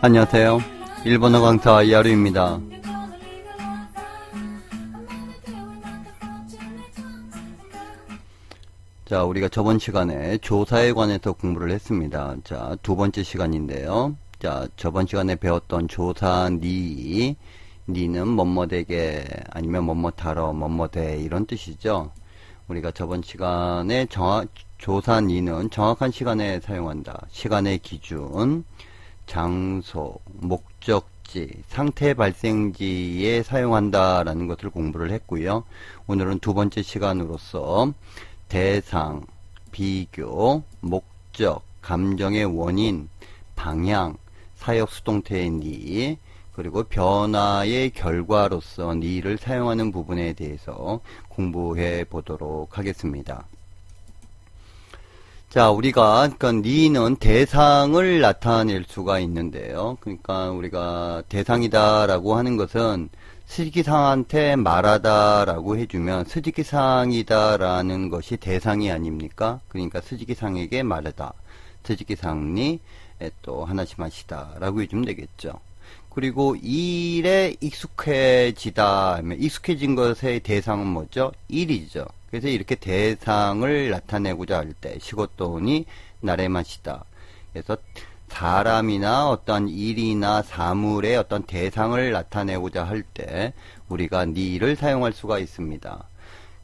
안녕하세요. 일본어 강사 야루입니다. 자, 우리가 저번 시간에 조사에 관해서 공부를 했습니다. 자, 두 번째 시간인데요. 자, 저번 시간에 배웠던 조사 니는 뭐뭐되게 아니면 뭐뭐하러 뭐뭐돼 이런 뜻이죠. 우리가 저번 시간에 조사 니는 정확한 시간에 사용한다. 시간의 기준, 장소, 목적지, 상태 발생지에 사용한다라는 것을 공부를 했고요. 오늘은 두 번째 시간으로서 대상, 비교, 목적, 감정의 원인, 방향, 사역 수동태의 니, 그리고 변화의 결과로서 니를 사용하는 부분에 대해서 공부해 보도록 하겠습니다. 자, 우리가, 니는 대상을 나타낼 수가 있는데요. 그러니까 우리가 대상이다라고 하는 것은 스지기상한테 말하다라고 해주면 스지기상이다라는 것이 대상이 아닙니까? 그러니까 스지기상에게 말하다. 스지기상니 또 하나시마시다라고 해주면 되겠죠. 그리고 일에 익숙해지다 하면 익숙해진 것의 대상은 뭐죠? 일이죠. 그래서 이렇게 대상을 나타내고자 할 때 시고토니 나레마시다. 그래서 사람이나 어떤 일이나 사물의 어떤 대상을 나타내고자 할 때 우리가 니를 사용할 수가 있습니다.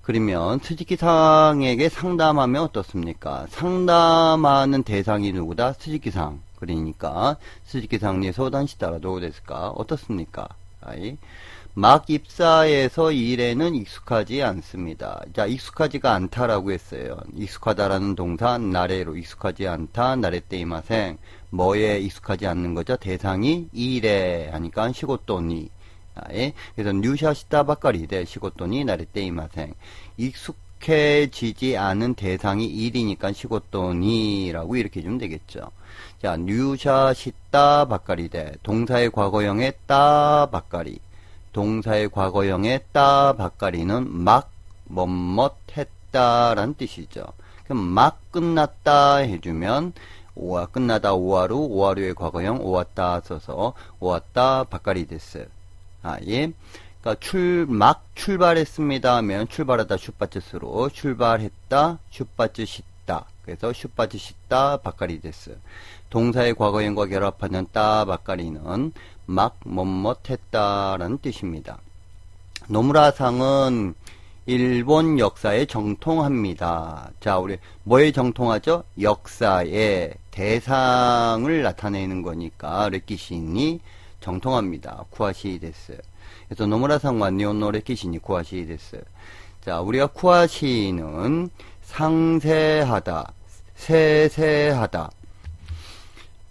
그러면 스지기상에게 상담하면 어떻습니까? 상담하는 대상이 누구다? 스지기상. 그러니까 스지기상니 소단시다라도 됐을까? 어떻습니까? 막 입사해서 일에는 익숙하지 않습니다. 자, 익숙하지가 않다라고 했어요. 익숙하다라는 동사 나래로 익숙하지 않다 나레떼이마생 뭐에 익숙하지 않는 거죠? 대상이 일에 하니까 시고토니. 그래서 뉴샤시다 바까리데 시고토니 나레떼이마생 익숙해지지 않은 대상이 일이니까 시고토니라고 이렇게 해주면 되겠죠. 자, 뉴샤시다 바까리데 동사의 과거형의 따 바까리 동사의 과거형의 따 바까리는 막 뭐뭇 했다라는 뜻이죠. 그럼 막 끝났다 해주면 오와 끝나다 오하루의 과거형 오왔다 써서 오왔다 바까리 됐어요. 예. 그러니까 막 출발했습니다 하면 출발하다 슈빠츠스로 출발했다 슈빠츠 시다. 그래서 슈빠츠 시다 바까리 됐어요. 동사의 과거형과 결합하는 따 바까리는 막 뭐뭇 했다라는 뜻입니다. 노무라상은 일본 역사에 정통합니다. 자, 우리 뭐에 정통하죠? 역사에 대상을 나타내는 거니까 레키시니 정통합니다. 쿠아시 됐어요. 그래서 노무라상과 니온노 레키시니 쿠아시 됐어요. 자, 우리가 쿠아시는 상세하다, 세세하다,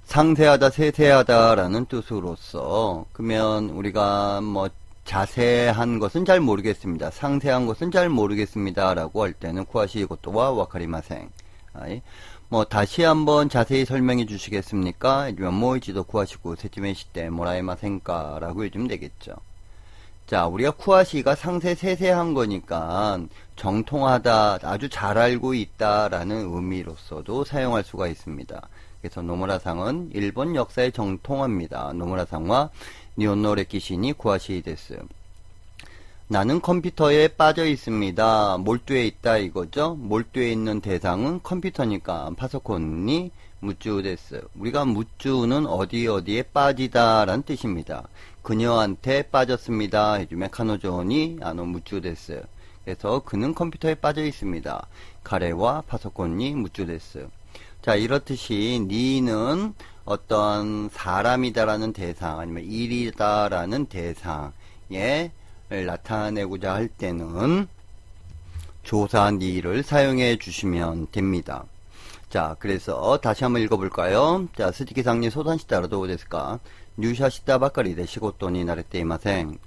상세하다, 세세하다라는 뜻으로서 그러면 우리가 뭐 자세한 것은 잘 모르겠습니다. 상세한 것은 잘 모르겠습니다. 라고 할 때는 쿠아시 고토와 와카리마생. 뭐 다시 한번 자세히 설명해 주시겠습니까? 아니면 모이지도 쿠아시고 세지메시테 모라이마생까 라고 해주면 되겠죠. 자, 우리가 쿠아시가 상세 세세한 거니까 정통하다, 아주 잘 알고 있다라는 의미로서도 사용할 수가 있습니다. 그래서 노무라상은 일본 역사에 정통합니다. 노무라상과 니온노 레키시니 쿠아시 데스. 나는 컴퓨터에 빠져 있습니다. 몰두해 있다 이거죠. 몰두해 있는 대상은 컴퓨터니까 파소콘니 무쭈 데스. 우리가 무쭈는 어디에 빠지다 라는 뜻입니다. 그녀한테 빠졌습니다 해주면 카노조니 무쭈 데스. 그래서 그는 컴퓨터에 빠져 있습니다. 가레와 파소콘니 무쭈 데스. 자, 이렇듯이 니는 어떤 사람이다라는 대상 아니면 일이다라는 대상에 나타내고자 할 때는 조사 니를 사용해 주시면 됩니다. 자, 그래서 다시 한번 읽어볼까요? 자, 스지기상니 소단시다라도 됐을까? 뉴샤시다 바까리데 시고토니 나레떼이마생.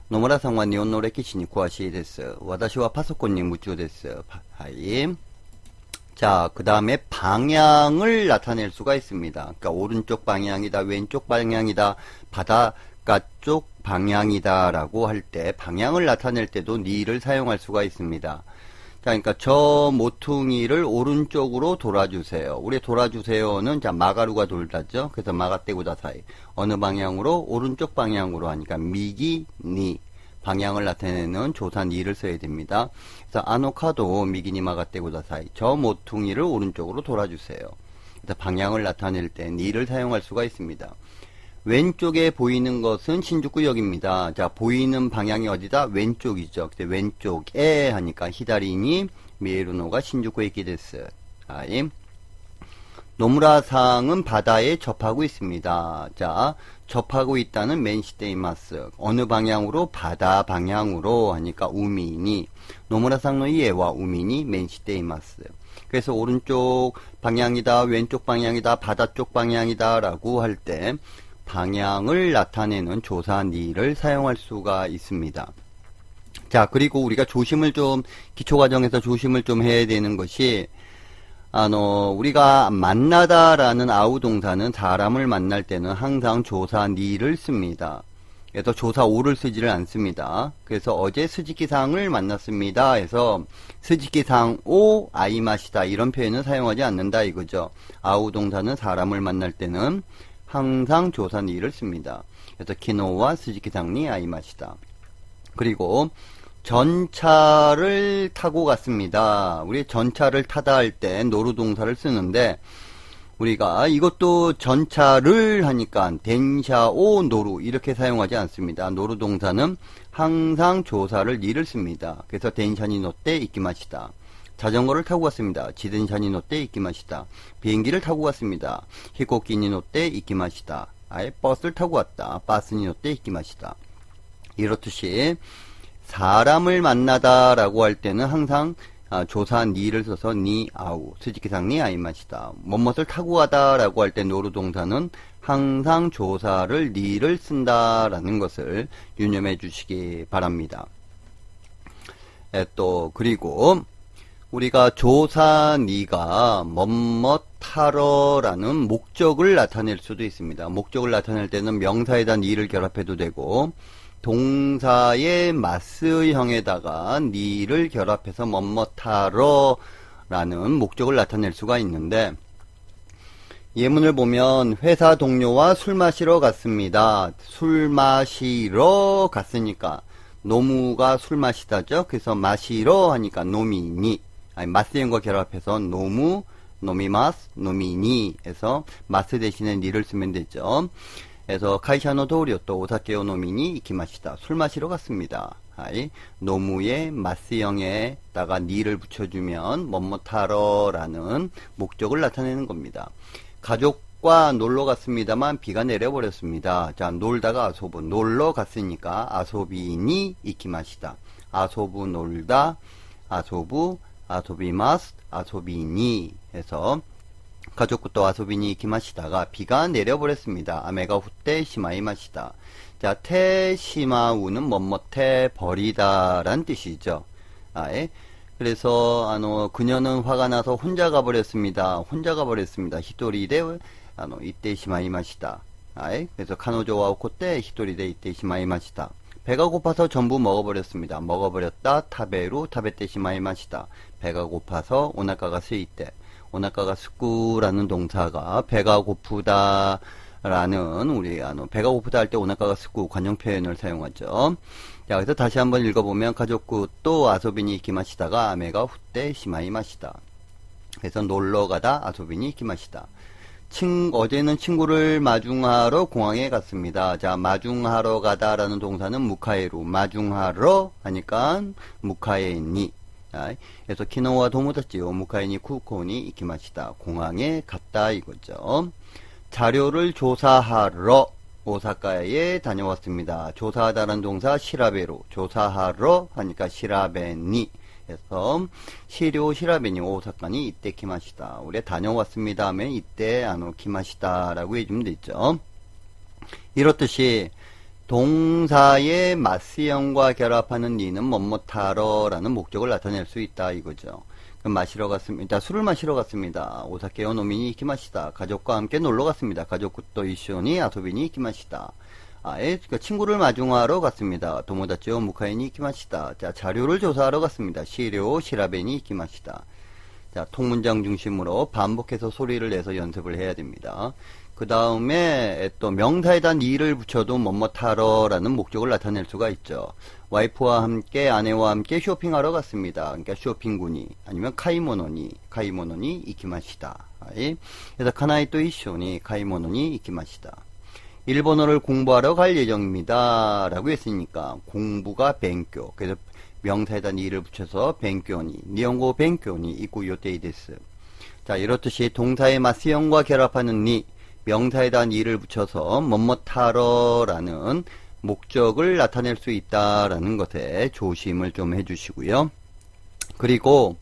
노무라상와 니온노 레키시니 쿠아시 데스. 와다시와 파소콘니 무쭈 데스. 자, 그 다음에 방향을 나타낼 수가 있습니다. 그러니까 오른쪽 방향이다, 왼쪽 방향이다, 바닷가 쪽 방향이다 라고 할 때 방향을 나타낼 때도 니를 사용할 수가 있습니다. 그러니까 저 모퉁이를 오른쪽으로 돌아주세요. 우리 돌아주세요는 자 마가루가 돌다죠. 그래서 마가떼고다사이 어느 방향으로 오른쪽 방향으로 하니까 미기 니 방향을 나타내는 조사 니를 써야 됩니다. 그래서 아노카도 미기니 마가떼고다사이 저 모퉁이를 오른쪽으로 돌아주세요. 그래서 방향을 나타낼 때 니를 사용할 수가 있습니다. 왼쪽에 보이는 것은 신주쿠역입니다. 자, 보이는 방향이 어디다? 왼쪽이죠. 근데 왼쪽에 하니까 히다리니 미에루노가 신주쿠에 기데스. 아이. 노무라상은 바다에 접하고 있습니다. 자, 접하고 있다는 맨시테이마스. 어느 방향으로? 바다 방향으로 하니까 우미니. 노무라상의 이에와 우미니 맨시테이마스. 그래서 오른쪽 방향이다, 왼쪽 방향이다, 바다 쪽 방향이다 라고 할 때 방향을 나타내는 조사 니를 사용할 수가 있습니다. 자, 그리고 우리가 조심을 좀, 기초과정에서 조심을 좀 해야 되는 것이, 우리가 만나다라는 아우 동사는 사람을 만날 때는 항상 조사 니를 씁니다. 그래서 조사 오를 쓰지를 않습니다. 그래서 어제 스즈키상을 만났습니다 해서 스즈키상 오 아이마시다 이런 표현은 사용하지 않는다 이거죠. 아우 동사는 사람을 만날 때는 항상 조사 니를 씁니다. 그래서 키노와 스즈키상니 아이마시다. 그리고 전차를 타고 갔습니다. 우리 전차를 타다 할 때 노루동사를 쓰는데 우리가 이것도 전차를 하니까 덴샤오 노루 이렇게 사용하지 않습니다. 노루동사는 항상 조사를 니를 씁니다. 그래서 덴샤니 노떼 이키마시다. 자전거를 타고 갔습니다. 지든샤니 노떼 이키마시다. 비행기를 타고 갔습니다. 히코키니 노떼 이키마시다. 아예 버스를 타고 갔다. 바스니 노떼 이키마시다. 이렇듯이 사람을 만나다 라고 할 때는 항상 조사 니를 써서 니 아우 스즈키상 니 아이마시다. 뭐뭇을 타고 가다 라고 할 때 노루동사는 항상 조사를 니를 쓴다 라는 것을 유념해 주시기 바랍니다. 또 그리고 우리가 조사 니가 뭐뭇 하러 라는 목적을 나타낼 수도 있습니다. 목적을 나타낼 때는 명사에다 니를 결합해도 되고 동사의 마스형에다가 니를 결합해서 뭐뭇하러 라는 목적을 나타낼 수가 있는데 예문을 보면 회사 동료와 술 마시러 갔습니다. 술 마시러 갔으니까 노무가 술 마시다죠. 그래서 마시러 하니까 노미니 아니 마스형과 결합해서 노무 노미마스 노미니 해서 마스 대신에 니를 쓰면 되죠. 그래서 카이샤노 도리오또 오사케오 노미니 이키마시다. 술 마시러 갔습니다. 아이, 노무의 마스형에다가 니를 붙여주면 뭐뭇하러 라는 목적을 나타내는 겁니다. 가족과 놀러 갔습니다만 비가 내려버렸습니다. 자, 놀다가 아소부 놀러 갔으니까 아소비니 이키마시다. 아소부 놀다 아소부 아소비마스 아소비니 해서 가족부터 아소비니 이키마시다가 비가 내려버렸습니다. 아메가 후때 시마이마시다. 자, 테시마우는 뭐뭇해 버리다 란 뜻이죠. 아예. 그래서 그녀는 화가 나서 혼자 가버렸습니다. 혼자 가버렸습니다. 히토리데 이때 시마이마시다. 아예. 그래서 카노조와 오코때 히토리데 이때 시마이마시다. 배가 고파서 전부 먹어버렸습니다. 먹어버렸다 타베루 타베때 시마이마시다. 배가 고파서 오나카가 스이때 오나카가 스쿠라는 동사가 배가 고프다 라는 우리 배가 고프다 할 때 오나카가 스쿠 관용 표현을 사용하죠. 자, 그래서 다시 한번 읽어보면 가족구 또 아소비니 이키마시다가 아메가 후때 시마이마시다. 그래서 놀러가다 아소비니 이키마시다. 어제는 친구를 마중하러 공항에 갔습니다. 자, 마중하러 가다라는 동사는 무카에루 마중하러 하니까 무카에니 그래서 키노와 도모다치요 무카에니 쿠코니 이키마시다. 공항에 갔다 이거죠. 자료를 조사하러 오사카에 다녀왔습니다. 조사하다라는 동사 시라베로 조사하러 하니까 시라베니 해서 시료 시라베니 오사카니 이때 키마시다. 우리 다녀왔습니다 하면 이때 키마시다 라고 해주면 되죠. 이렇듯이 동사의 마스형과 결합하는 니는 뭐뭇하러 라는 목적을 나타낼 수 있다 이거죠. 그럼 마시러 갔습니다. 술을 마시러 갔습니다. 오사케오 노미니 이키마시다. 가족과 함께 놀러 갔습니다. 가족도 이쇼니 아소비니 이키마시다. 그러니까 친구를 마중하러 갔습니다. 도모다치오 무카이니 이키마시다. 자, 자료를 조사하러 갔습니다. 시료 시라베니 이키마시다. 자, 통문장 중심으로 반복해서 소리를 내서 연습을 해야 됩니다. 그 다음에 또 명사에 대한 니를 붙여도 뭐뭐하러라는 목적을 나타낼 수가 있죠. 와이프와 함께 아내와 함께 쇼핑하러 갔습니다. 그러니까 쇼핑군이 아니면 카이모노니 이키마시다. 그래서 카나이 또 이쇼니 카이모노니 이키마시다. 일본어를 공부하러 갈 예정입니다. 라고 했으니까 공부가 뱅교. 그래서 명사에다 니를 붙여서 뱅교니, 니혼고 뱅교니 이고 요테이 데스. 자, 이렇듯이 동사의 마스형과 결합하는 니, 명사에다 니를 붙여서 뭐뭐하러라는 목적을 나타낼 수 있다라는 것에 조심을 좀 해주시고요. 그리고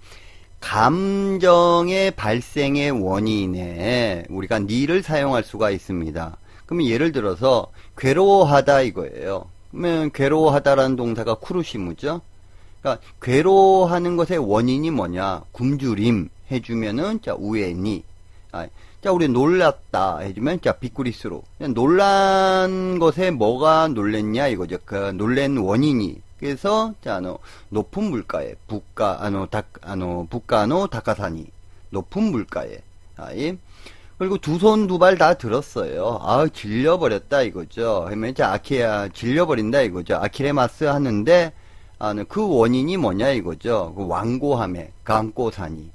감정의 발생의 원인에 우리가 니를 사용할 수가 있습니다. 그러면 예를 들어서 괴로워하다 이거예요. 그러면 괴로워하다라는 동사가 쿠루시무죠. 그러니까 괴로워하는 것의 원인이 뭐냐? 굶주림 해주면은 자 우에니. 자 우리 놀랐다 해주면 자 비꾸리스로. 놀란 것에 뭐가 놀랬냐 이거죠. 그 놀란 원인이. 그래서 자 높은 물가에 부가노 다카사니 높은 물가에. 그리고 두 손 두 발 다 들었어요. 질려버렸다 이거죠. 그러면 자 질려버린다 이거죠. 아키레마스 하는데 그 원인이 뭐냐 이거죠. 그 완고함에 강고사니.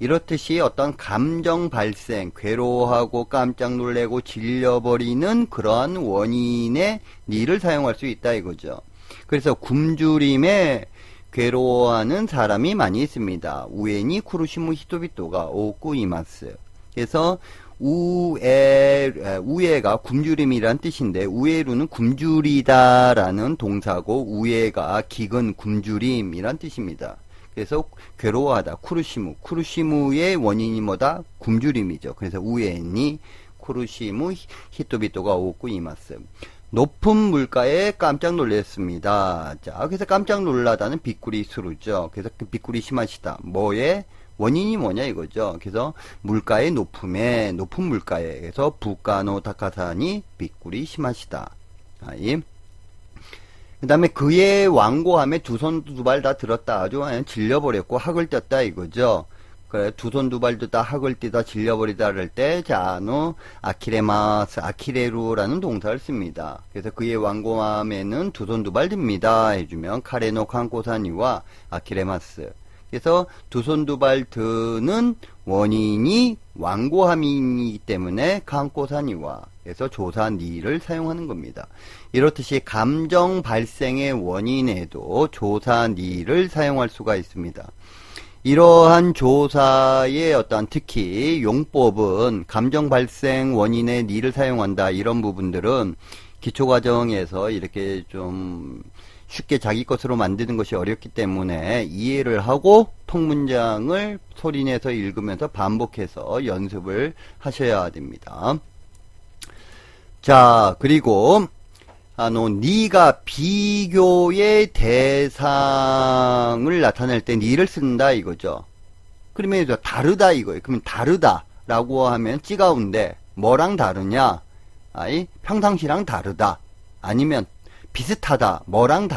이렇듯이 어떤 감정 발생, 괴로워하고 깜짝 놀래고 질려버리는 그러한 원인의 니를 사용할 수 있다 이거죠. 그래서 굶주림에 괴로워하는 사람이 많이 있습니다. 우에니 쿠루시무 히토비토가 오쿠이마스. 그래서 우에가 굶주림이란 뜻인데 우에루는 굶주리다라는 동사고 우에가 기근 굶주림이란 뜻입니다. 그래서 괴로워하다 쿠루시무의 원인이 뭐다? 굶주림이죠. 그래서 우에니 쿠루시무 히토비토가 오고 이마스. 높은 물가에 깜짝 놀랐습니다. 자, 그래서 깜짝 놀라다는 비꾸리 수루죠. 그래서 그 비꾸리 심하시다. 뭐에? 원인이 뭐냐 이거죠. 그래서 물가의 높은 물가에 그래서 부가노 다카사니 비꾸리 심하시다. 그 다음에 그의 완고함에 두 손 두 발 다 들었다. 아주 질려버렸고 학을 떴다 이거죠. 그래 두 손 두 발도 다 학을 띄다 질려버리다 할 때 자노 아키레마스 아키레루라는 동사를 씁니다. 그래서 그의 완고함에는 두 손 두 발 듭니다 해주면 카레노 칸코사니와 아키레마스. 그래서 두 손 두 발 드는 원인이 완고함이기 때문에 칸코사니와 그래서 조사 니를 사용하는 겁니다. 이렇듯이 감정 발생의 원인에도 조사 니를 사용할 수가 있습니다. 이러한 조사의 어떤 특히 용법은 감정 발생 원인의 니를 사용한다 이런 부분들은 기초과정에서 이렇게 좀 쉽게 자기 것으로 만드는 것이 어렵기 때문에 이해를 하고 통문장을 소리내서 읽으면서 반복해서 연습을 하셔야 됩니다. 자, 그리고 니가 비교의 대상을 나타낼 때 니를 쓴다 이거죠. 그러면 다르다 이거예요. 그러면 다르다라고 하면 찌가운데 뭐랑 다르냐? 평상시랑 다르다. 아니면 비슷하다. 뭐랑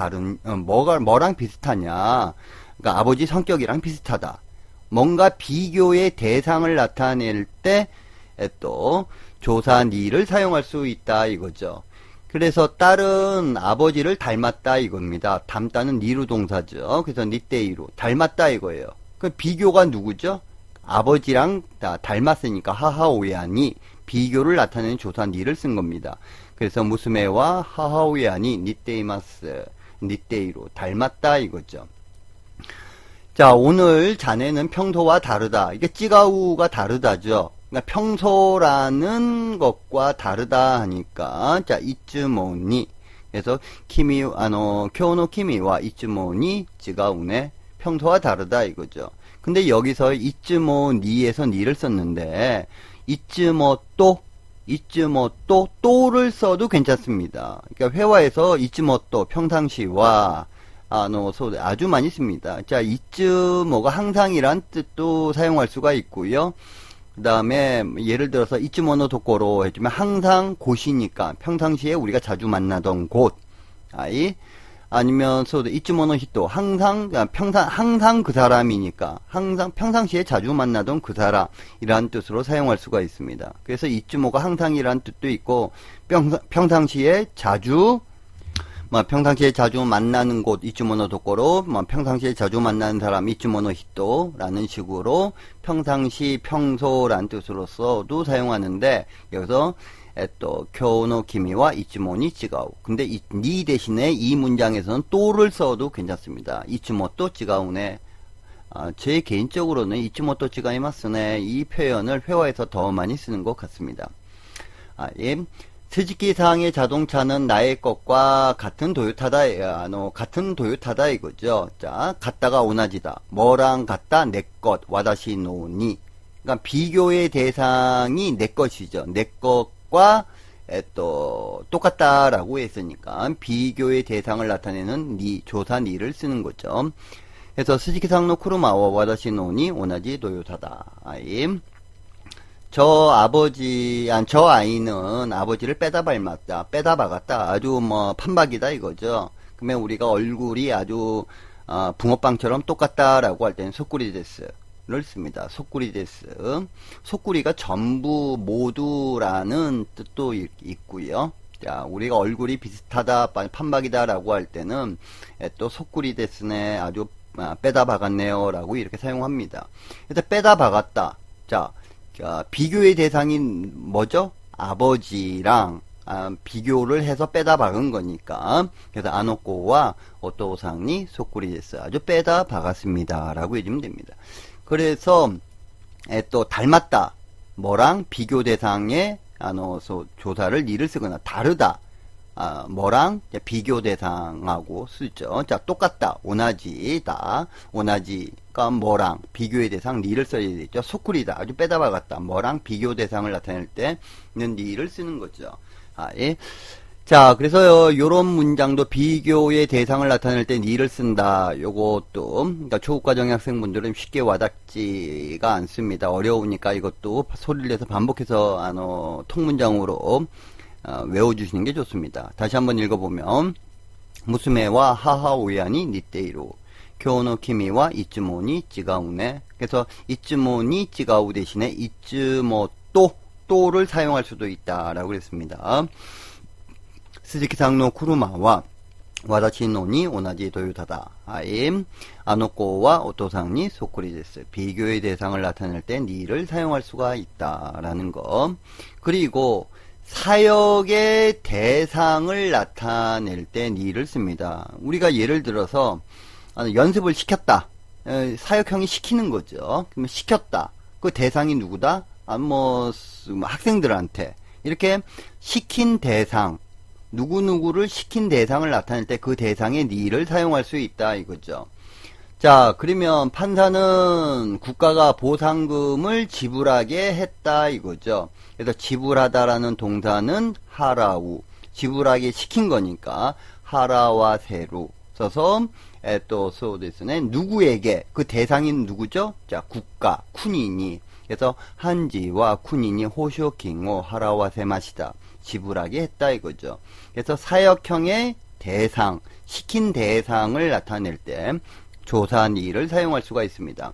비슷하냐? 그러니까 아버지 성격이랑 비슷하다. 뭔가 비교의 대상을 나타낼 때 또 조사 니를 사용할 수 있다 이거죠. 그래서 딸은 아버지를 닮았다 이겁니다. 닮다는 니루 동사죠. 그래서 니떼이로 닮았다 이거예요. 그 비교가 누구죠? 아버지랑 닮았으니까 하하오야니 비교를 나타내는 조사 니를 쓴 겁니다. 그래서 무스메와 하하오야니 니떼이마스 니떼이로 닮았다 이거죠. 자, 오늘 자네는 평소와 다르다. 이게 찌가우가 다르다죠. 그러니까 평소라는 것과 다르다 하니까 자, 이츠모니. 그래서 교노 키미와 이츠모니 찌가우네. 평소와 다르다 이거죠. 근데 여기서 이츠모니에서 니를 썼는데 또를 써도 괜찮습니다. 그러니까 회화에서 이츠모또 평상시와 아주 많이 씁니다. 자, 이츠모가 항상이란 뜻도 사용할 수가 있고요. 그 다음에 예를 들어서 이츠모노 도코로 해주면 항상 곳이니까 평상시에 우리가 자주 만나던 곳. 아니면 이츠모노 히토 항상 그 사람이니까 항상 평상시에 자주 만나던 그 사람이라는 뜻으로 사용할 수가 있습니다. 그래서 이츠모가 항상이라는 뜻도 있고 평상시에 자주 만나는 곳 이츠모노 도코로 평상시에 자주 만나는 사람 이츠모노 히토라는 식으로 평소라는 뜻으로서도 사용하는데 여기서 교노 키미와 이츠모니 찌가우. 근데 니 대신에 이 문장에서는 또를 써도 괜찮습니다. 이츠모토 찌가우네. 제 개인적으로는 이츠모토 찌가이마스네 이 표현을 회화에서 더 많이 쓰는 것 같습니다. 스즈키상의 자동차는 나의 것과 같은 도요타다 이거죠. 자, 같다가 오나지다. 뭐랑 같다? 내 것. 와다시 노니. 그러니까 비교의 대상이 내 것이죠. 내 것과 똑같다라고 했으니까 비교의 대상을 나타내는 조사 니를 쓰는 거죠. 그래서 스즈키상の 車は 와다시 노니 오나지 도요타다. 저 아이는 아버지를 빼다 박았다. 아주 판박이다 이거죠. 그러면 우리가 얼굴이 아주 붕어빵처럼 똑같다라고 할 때는 소쿠리데스를 씁니다. 소쿠리데스. 소쿠리가 전부 모두라는 뜻도 있고요. 자, 우리가 얼굴이 비슷하다, 판박이다라고 할 때는 또 소쿠리데스네 아주 빼다 박았네요라고 이렇게 사용합니다. 그래서 빼다 박았다. 자, 비교의 대상이 뭐죠? 아버지랑 비교를 해서 빼다 박은 거니까. 그래서 아노코와 오토상이 소쿠리데스. 아주 빼다 박았습니다. 라고 해주면 됩니다. 그래서 또 닮았다. 뭐랑 비교 대상의 조사를 니를 쓰거나 다르다. 뭐랑 비교 대상하고 쓰죠. 자, 똑같다. 오나지다. 오나지가 뭐랑 비교의 대상 니를 써야 되죠. 소쿠리다. 아주 빼다 박았다. 뭐랑 비교 대상을 나타낼 때는 니를 쓰는 거죠. 자, 그래서 요런 문장도 비교의 대상을 나타낼 때 니를 쓴다. 요것도 그러니까 초급과정의 학생분들은 쉽게 와닿지가 않습니다. 어려우니까 이것도 소리를 내서 반복해서 통문장으로 외워주시는 게 좋습니다. 다시 한번 읽어보면 무스메와 하하오야니 니테이로 교노 키미와 이츠모니 찌가우네. 그래서 이츠모니 찌가우 대신에 이츠모 또를 사용할 수도 있다라고 그랬습니다. 스즈키상노 쿠르마와 와다치 노니 오나지 도요타다. 아노코와 오토상이 소쿠리데스. 비교의 대상을 나타낼 때 니를 사용할 수가 있다라는 거. 그리고 사역의 대상을 나타낼 때 니를 씁니다. 우리가 예를 들어서 연습을 시켰다. 사역형이 시키는 거죠. 그러면 시켰다. 그 대상이 누구다? 학생들한테 이렇게 시킨 대상, 누구누구를 시킨 대상을 나타낼 때 그 대상의 니를 사용할 수 있다 이거죠. 자, 그러면 판사는 국가가 보상금을 지불하게 했다 이거죠. 그래서 지불하다라는 동사는 하라우, 지불하게 시킨 거니까 하라와 세루 써서 또 소데스네 누구에게 그 대상인 누구죠? 자, 국가 쿠니니. 그래서 한지와 쿠니니 호쇼킹오 하라와 세마시다. 지불하게 했다 이거죠. 그래서 사역형의 대상, 시킨 대상을 나타낼 때 조사니를 사용할 수가 있습니다.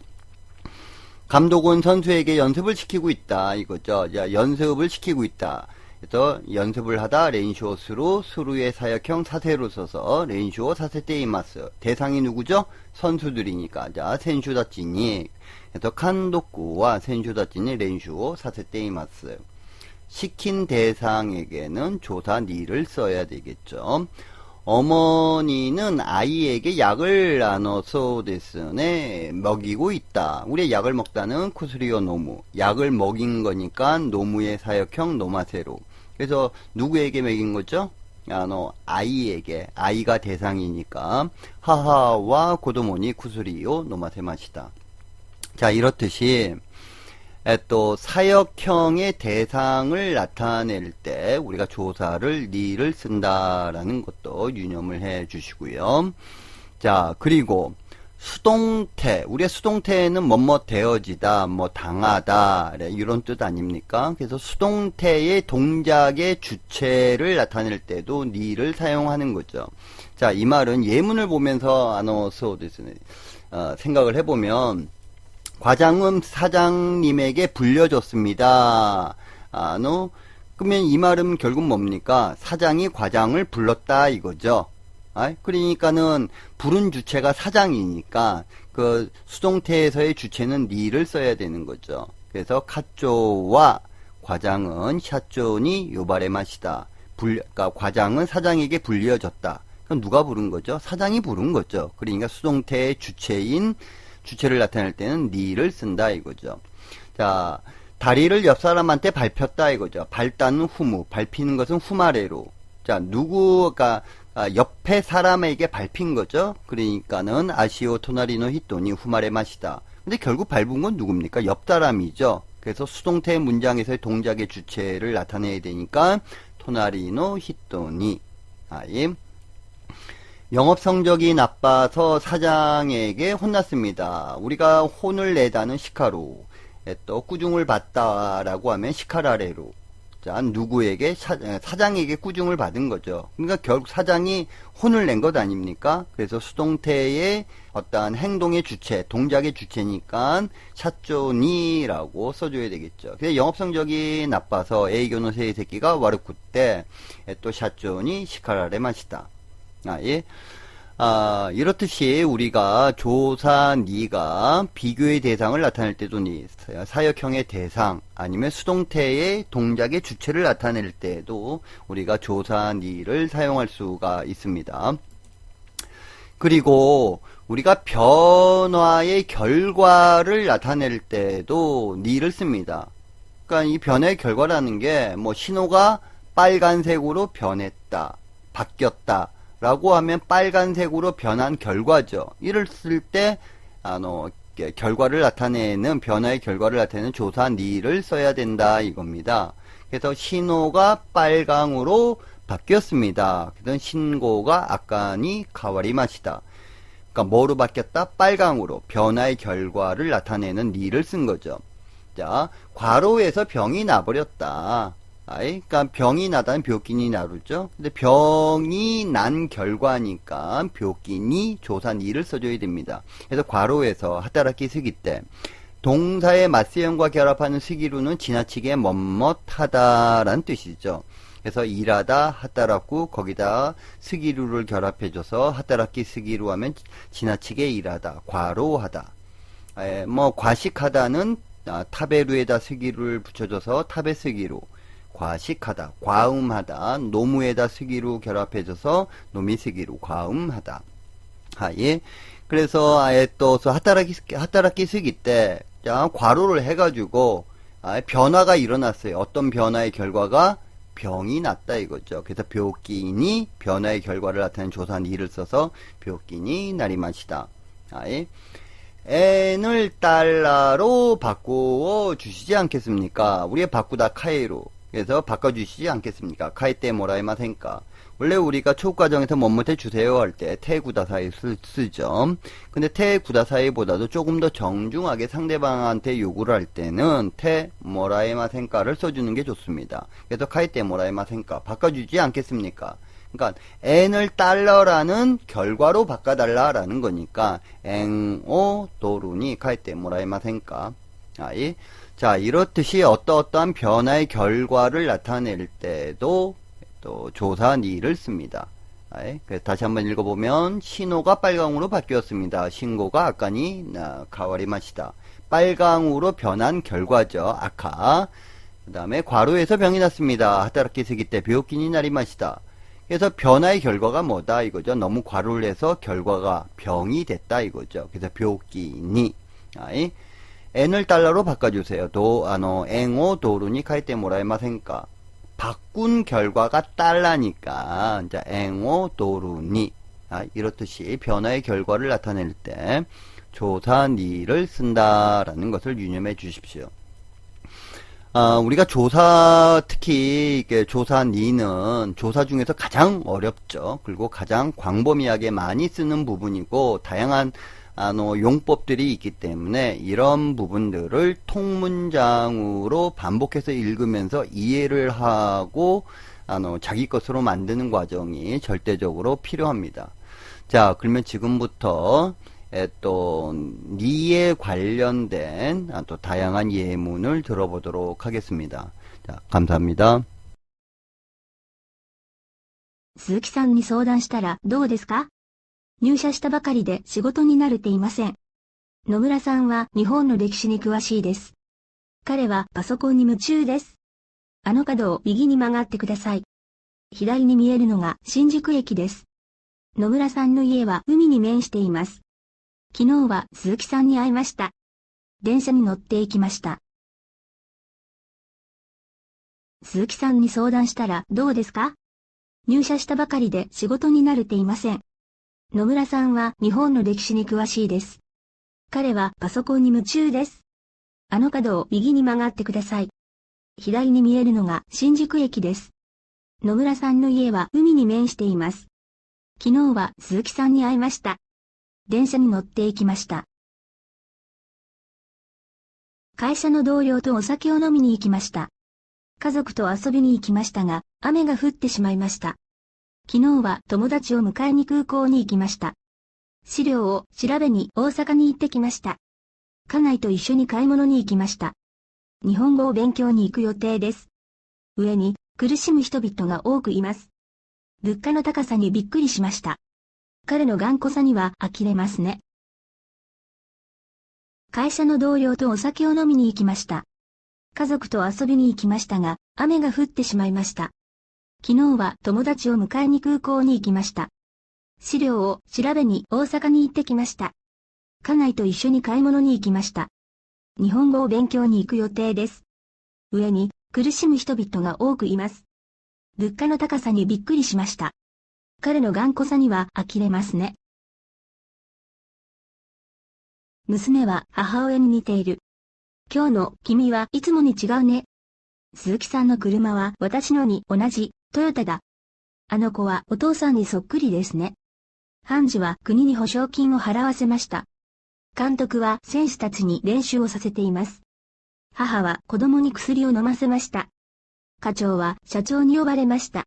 감독은 선수에게 연습을 시키고 있다 이거죠. 자, 연습을 시키고 있다. 그래서 연습을 하다 렌쇼스로 수루의 사역형 사세로 써서 렌쇼 사세테이마스. 대상이 누구죠? 선수들이니까. 자, 센슈다찌니. 그래서 칸도쿠와 센슈다찌니 렌쇼 사세테이마스. 시킨 대상에게는 조사 니를 써야 되겠죠. 어머니는 아이에게 약을 나눠서 데스네 먹이고 있다. 우리 약을 먹다는 쿠스리오 노무. 약을 먹인 거니까 노무의 사역형 노마세로. 그래서 누구에게 먹인 거죠? 아이에게. 아이가 대상이니까 하하와 고도모니 쿠스리오 노마세마시다. 자, 이렇듯이 또 사역형의 대상을 나타낼 때 우리가 조사를 니를 쓴다라는 것도 유념을 해 주시고요. 자, 그리고 수동태, 우리의 수동태는 뭐뭐 되어지다, 뭐 당하다, 이런 뜻 아닙니까? 그래서 수동태의 동작의 주체를 나타낼 때도 니를 사용하는 거죠. 자, 이 말은 예문을 보면서 생각을 해보면, 과장은 사장님에게 불려줬습니다. 그러면 이 말은 결국 뭡니까? 사장이 과장을 불렀다 이거죠. 그러니까는 부른 주체가 사장이니까 그 수동태에서의 주체는 니를 써야 되는 거죠. 그래서 카쪼와 과장은 샤쪼니 요발의 맛이다. 그러니까 과장은 사장에게 불려졌다. 그럼 누가 부른 거죠? 사장이 부른 거죠. 그러니까 수동태의 주체를 나타낼 때는 니를 쓴다 이거죠. 자, 다리를 옆 사람한테 밟혔다 이거죠. 밟다는 후무, 밟히는 것은 후마레로. 자, 누구가 옆에 사람에게 밟힌 거죠. 그러니까는 아시오 토나리노 히토니 후마레 마시다. 근데 결국 밟은 건 누굽니까? 옆 사람이죠. 그래서 수동태 문장에서의 동작의 주체를 나타내야 되니까 토나리노 히토니. 영업 성적이 나빠서 사장에게 혼났습니다. 우리가 혼을 내다는 시카로, 또 꾸중을 받다라고 하면 시카라레로. 자, 누구에게? 사장에게 꾸중을 받은 거죠. 그러니까 결국 사장이 혼을 낸 것 아닙니까? 그래서 수동태의 어떠한 행동의 주체, 동작의 주체니까 샤쪼니라고 써줘야 되겠죠. 그래서 영업 성적이 나빠서 에이교노 세이새끼가 와르쿠 때 또 샤쪼니 시카라레 마시다. 예. 이렇듯이 우리가 조사 니가 비교의 대상을 나타낼 때도 니, 사역형의 대상, 아니면 수동태의 동작의 주체를 나타낼 때도 우리가 조사 니를 사용할 수가 있습니다. 그리고 우리가 변화의 결과를 나타낼 때도 니를 씁니다. 그러니까 이 변화의 결과라는 게 뭐 신호가 빨간색으로 변했다, 바뀌었다 라고 하면 빨간색으로 변한 결과죠. 이를 쓸 때 결과를 나타내는, 변화의 결과를 나타내는 조사 니를 써야 된다 이겁니다. 그래서 신호가 빨강으로 바뀌었습니다. 그래서 신고가 아까니 가와리마시다. 그러니까 뭐로 바뀌었다? 빨강으로. 변화의 결과를 나타내는 니를 쓴 거죠. 자, 과로에서 병이 나버렸다. 그러니까 병이 나다는 묘끼니 나루죠. 근데 병이 난 결과니까 묘끼니 조사 니를 써줘야 됩니다. 그래서 괄호에서 하다라키 쓰기 때 동사의 맞세형과 결합하는 스기루는 지나치게 멋멋하다라는 뜻이죠. 그래서 일하다 하다라고 거기다 스기루를 결합해줘서 하다라키 스기루 하면 지나치게 일하다, 과로하다. 뭐 과식하다는 타베루에다 스기루를 붙여줘서 타베 스기루. 과식하다, 과음하다, 노무에다 스기로 결합해져서 노미스기로 과음하다. 예. 그래서 아예 또 하타라키 스기 때 과로를 해가지고 변화가 일어났어요. 어떤 변화의 결과가 병이 났다 이거죠. 그래서 묘끼니 변화의 결과를 나타내는 조사한 이를 써서 묘끼니 나리마시다. 예. n을 달러로 바꾸어 주시지 않겠습니까? 우리가 바꾸다 카이로. 그래서 바꿔주시지 않겠습니까? 카이테 모라이마센까. 원래 우리가 초급과정에서 뭐뭐해 주세요 할 때 테구다사이 쓰죠. 근데 테구다사이보다도 조금 더 정중하게 상대방한테 요구를 할 때는 테 모라이마센까를 써주는 게 좋습니다. 그래서 카이테 모라이마센까 바꿔주지 않겠습니까? 그러니까 n을 달러라는 결과로 바꿔달라라는 거니까 엥오 도루니 카이테 모라이마센까. 자, 이렇듯이 어떠한 변화의 결과를 나타낼 때도 또 조사 니를 씁니다. 그래서 다시 한번 읽어보면 신호가 빨강으로 바뀌었습니다. 신고가 아까니 가와리마시다. 빨강으로 변한 결과죠. 아까. 그 다음에 과로에서 병이 났습니다. 하다라키 쓰기 때 묘끼니 나리마시다. 그래서 변화의 결과가 뭐다 이거죠. 너무 과로를 해서 결과가 병이 됐다 이거죠. 그래서 묘끼니. n을 달러로 바꿔주세요. 엥오 도루니 카이테 모라이마센까. 바꾼 결과가 달러니까 이제 엥오 도루니. 이렇듯이 변화의 결과를 나타낼 때 조사 니를 쓴다라는 것을 유념해 주십시오. 우리가 특히 조사 니는 조사 중에서 가장 어렵죠. 그리고 가장 광범위하게 많이 쓰는 부분이고 다양한 용법들이 있기 때문에 이런 부분들을 통문장으로 반복해서 읽으면서 이해를 하고 자기 것으로 만드는 과정이 절대적으로 필요합니다. 자, 그러면 지금부터 또 니에 관련된 또 다양한 예문을 들어보도록 하겠습니다. 자, 감사합니다. 鈴木さんに相談したらどうですか？入社したばかりで仕事に慣れていません。野村さんは日本の歴史に詳しいです。彼はパソコンに夢中です。あの角を右に曲がってください。左に見えるのが新宿駅です。野村さんの家は海に面しています。昨日は鈴木さんに会いました。電車に乗って行きました。鈴木さんに相談したらどうですか？入社したばかりで仕事に慣れていません。野村さんは日本の歴史に詳しいです。彼はパソコンに夢中です。あの角を右に曲がってください。左に見えるのが新宿駅です。野村さんの家は海に面しています。昨日は鈴木さんに会いました。電車に乗って行きました。会社の同僚とお酒を飲みに行きました。家族と遊びに行きましたが、雨が降ってしまいました。昨日は友達を迎えに空港に行きました。資料を調べに大阪に行ってきました。家内と一緒に買い物に行きました。日本語を勉強に行く予定です。上に苦しむ人々が多くいます。物価の高さにびっくりしました。彼の頑固さには呆れますね。会社の同僚とお酒を飲みに行きました。家族と遊びに行きましたが、雨が降ってしまいました。昨日は友達を迎えに空港に行きました。資料を調べに大阪に行ってきました。家内と一緒に買い物に行きました。日本語を勉強に行く予定です。上に苦しむ人々が多くいます。物価の高さにびっくりしました。彼の頑固さには呆れますね。娘は母親に似ている。今日の君はいつもに違うね。鈴木さんの車は私のに同じトヨタだ。あの子はお父さんにそっくりですね。判事は国に保証金を払わせました。監督は選手たちに練習をさせています。母は子供に薬を飲ませました。課長は社長に呼ばれました。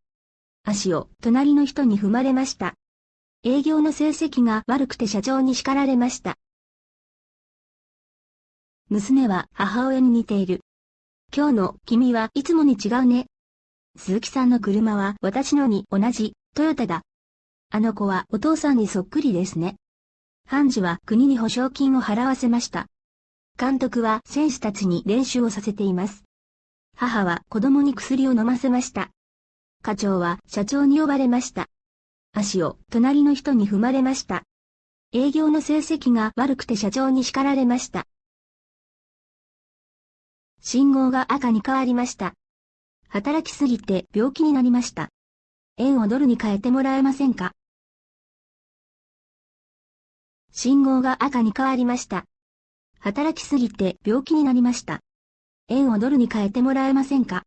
足を隣の人に踏まれました。営業の成績が悪くて社長に叱られました。娘は母親に似ている。今日の君はいつもに違うね。鈴木さんの車は私のに同じトヨタだ。あの子はお父さんにそっくりですね。判事は国に保証金を払わせました。監督は選手たちに練習をさせています。母は子供に薬を飲ませました。課長は社長に呼ばれました。足を隣の人に踏まれました。営業の成績が悪くて社長に叱られました。信号が赤に変わりました。働きすぎて病気になりました。円をドルに変えてもらえませんか？信号が赤に変わりました。働きすぎて病気になりました。円をドルに変えてもらえませんか？